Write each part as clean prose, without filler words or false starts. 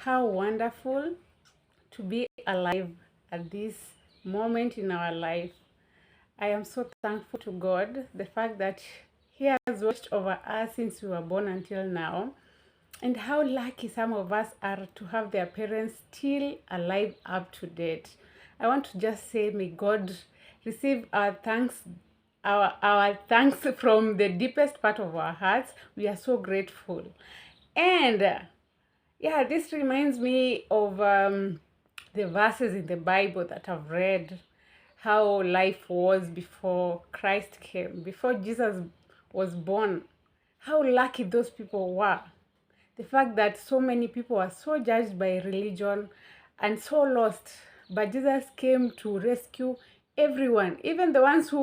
How wonderful to be alive at this moment in our life. I am so thankful to God, the fact that He has watched over us since we were born until now, and how lucky some of us are to have their parents still alive up to date. I want to just say, may God receive our thanks, our thanks from the deepest part of our hearts. We are so grateful. And yeah, this reminds me of the verses in the Bible that I've read, how life was before Christ came, before Jesus was born, how lucky those people were. The fact that so many people are so judged by religion and so lost, but Jesus came to rescue everyone, even the ones who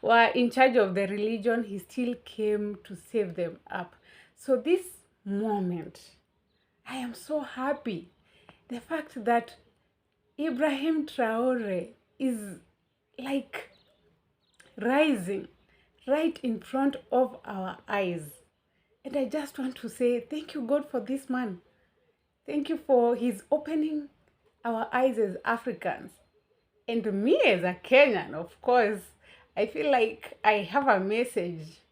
were in charge of the religion. He still came to save them up. So this moment, I am so happy. The fact that Ibrahim Traore is like rising right in front of our eyes. And I just want to say thank you, God, for this man. Thank you for his opening our eyes as Africans. And me as a Kenyan, of course, I feel like I have a message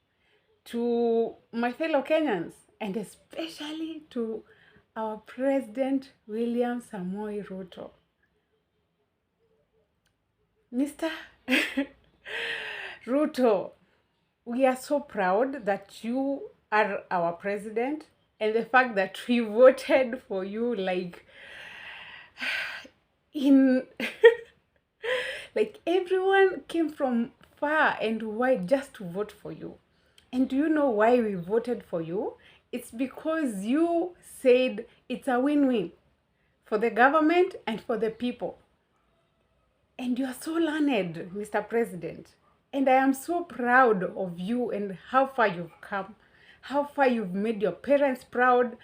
to my fellow Kenyans, and especially to our President William Samoei Ruto. Mr. Ruto, we are so proud that you are our president, and the fact that we voted for you like in like everyone came from far and wide just to vote for you. And do you know why we voted for you? It's because you said it's a win-win for the government and for the people. And you are so learned, Mr. President. And I am so proud of you and how far you've come, how far you've made your parents proud.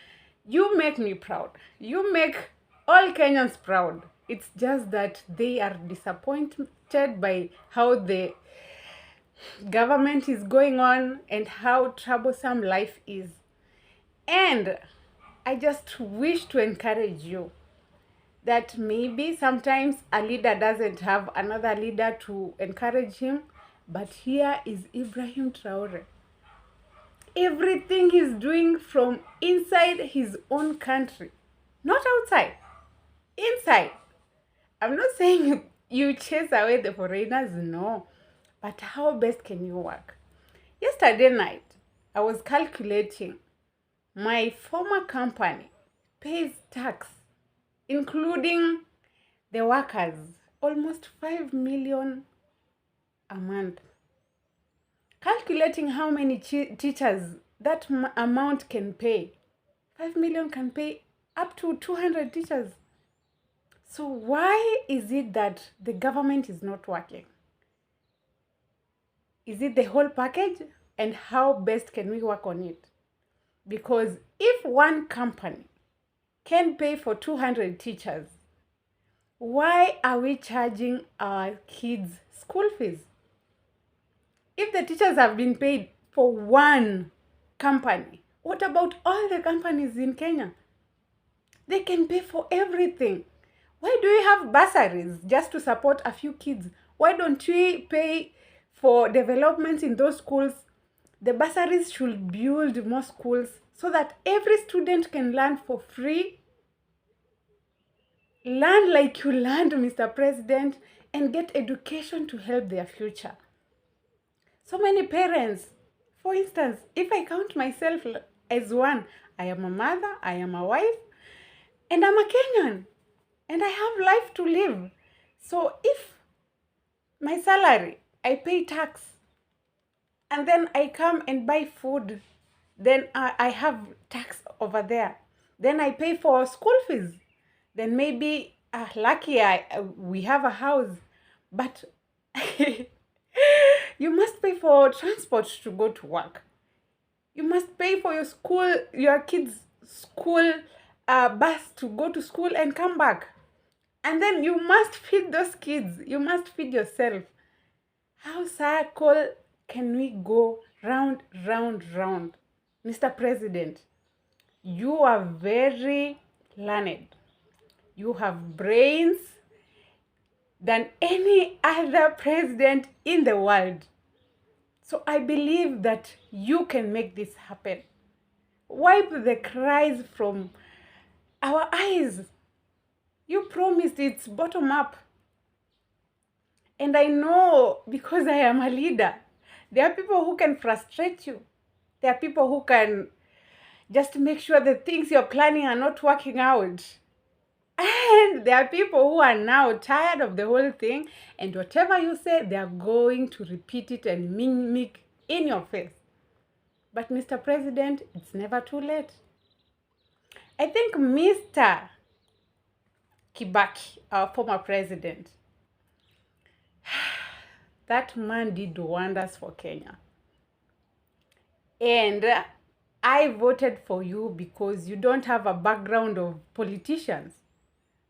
You make me proud. You make all Kenyans proud. It's just that they are disappointed by how the government is going on and how troublesome life is. And I just wish to encourage you that maybe sometimes a leader doesn't have another leader to encourage him, but here is Ibrahim Traore. Everything he's doing from inside his own country, not outside, inside. I'm not saying you chase away the foreigners, no, but how best can you work? Yesterday night, I was calculating my former company pays tax, including the workers, almost 5 million a month. Calculating how many teachers that amount can pay. 5 million can pay up to 200 teachers. So why is it that the government is not working? Is it the whole package? And how best can we work on it? Because if one company can pay for 200 teachers, why are we charging our kids school fees? If the teachers have been paid for one company, what about all the companies in Kenya? They can pay for everything. Why do we have bursaries just to support a few kids? Why don't we pay for development in those schools? The bursaries should build more schools so that every student can learn for free. Learn like you learned, Mr. President, and get education to help their future. So many parents, for instance, if I count myself as one, I am a mother, I am a wife, and I'm a Kenyan, and I have life to live. So if my salary, I pay tax, and then I come and buy food, then I have tax over there. Then I pay for school fees. Then maybe lucky we have a house, but you must pay for transport to go to work. You must pay for your kids' school bus to go to school and come back. And then you must feed those kids. You must feed yourself. How circle can we go round, round, round? Mr. President, You are very learned. You have brains than any other president in the world. So I believe that you can make this happen. Wipe the cries from our eyes. You promised it's bottom up. And I know, because I am a leader, there are people who can frustrate you. There are people who can just make sure the things you're planning are not working out. And there are people who are now tired of the whole thing, and whatever you say, they are going to repeat it and mimic in your face. But Mr. President, it's never too late. I think Mr. Kibaki, our former president, that man did wonders for Kenya. And I voted for you because you don't have a background of politicians.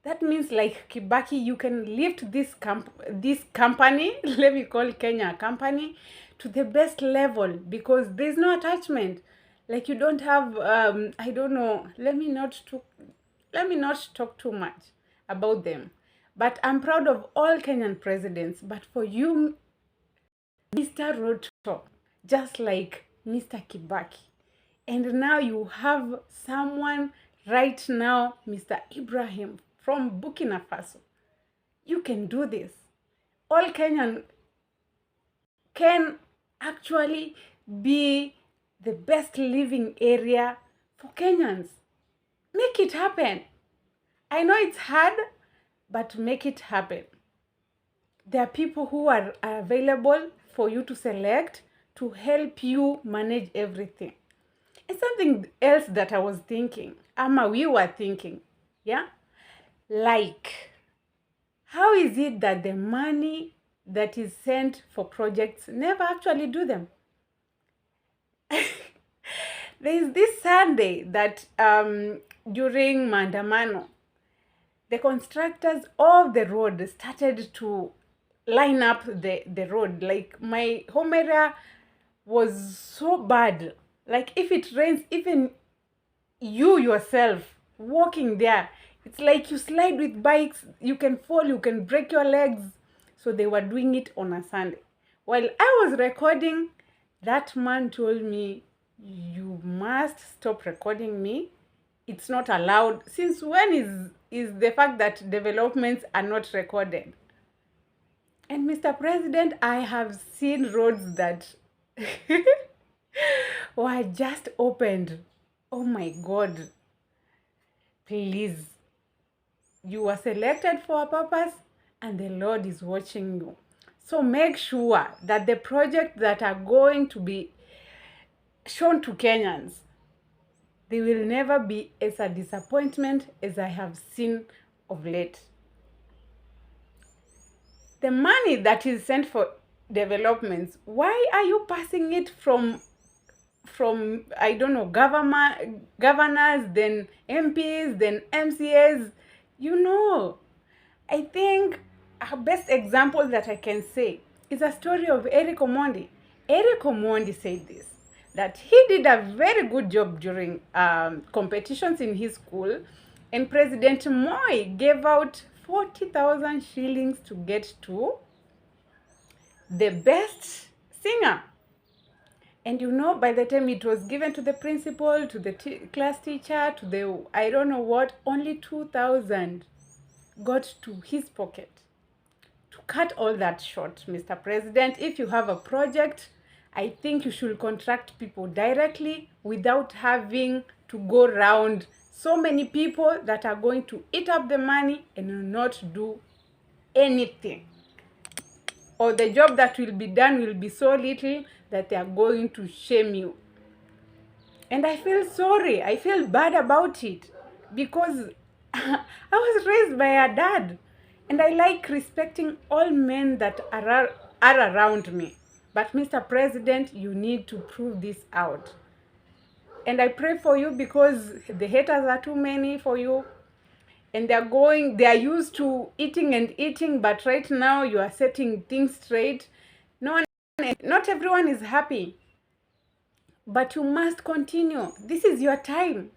That means, like Kibaki, you can lift this company, let me call Kenya a company, to the best level, because there's no attachment. Like, you don't have, I don't know, let me not talk too much about them. But I'm proud of all Kenyan presidents. But for you, Mr. Ruto, just like Mr. Kibaki. And now you have someone right now, Mr. Ibrahim from Burkina Faso. You can do this. All Kenyan can actually be the best living area for Kenyans. Make it happen. I know it's hard, but make it happen. There are people who are available for you to select to help you manage everything. And something else that I was thinking, we were thinking, yeah? Like, how is it that the money that is sent for projects never actually do them? There is this Sunday that during Maandamano, the constructors of the road started to line up the road. Like, my home area was so bad. Like, if it rains, even you yourself walking there, it's like you slide with bikes, you can fall, you can break your legs. So they were doing it on a Sunday. While I was recording, that man told me, you must stop recording me. It's not allowed. Since when is the fact that developments are not recorded? And Mr. President, I have seen roads that were just opened. Oh my God. Please. You were selected for a purpose, and the Lord is watching you. So make sure that the projects that are going to be shown to Kenyans, they will never be as a disappointment as I have seen of late. The money that is sent for developments, why are you passing it from I don't know, governors, then MPs, then MCAs? You know, I think a best example that I can say is a story of Erick Omondi. Erick Omondi said this, that he did a very good job during competitions in his school, and President Mwai gave out 40,000 shillings to get to the best singer. And you know, by the time it was given to the principal, to the class teacher, to the I don't know what, only 2,000 got to his pocket. To cut all that short, Mr. President, if you have a project, I think you should contract people directly without having to go around so many people that are going to eat up the money and not do anything. Or the job that will be done will be so little that they are going to shame you. And I feel sorry. I feel bad about it, because I was raised by a dad, and I like respecting all men that are around me. But Mr. President, you need to prove this out. And I pray for you, because the haters are too many for you. And they are used to eating and eating, but right now you are setting things straight. Not everyone is happy, but you must continue. This is your time.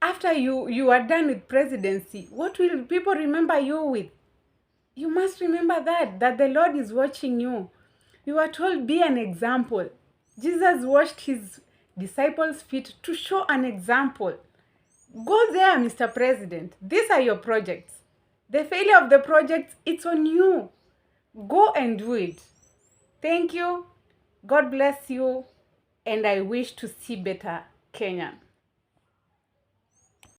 after you are done with presidency, what will people remember you with? You must remember that the Lord is watching you. You are told, be an example. Jesus washed his disciples' feet to show an example. Go there, Mr. President. These are your projects. The failure of the projects, it's on you. Go and do it. Thank you. God bless you. And I wish to see better Kenya.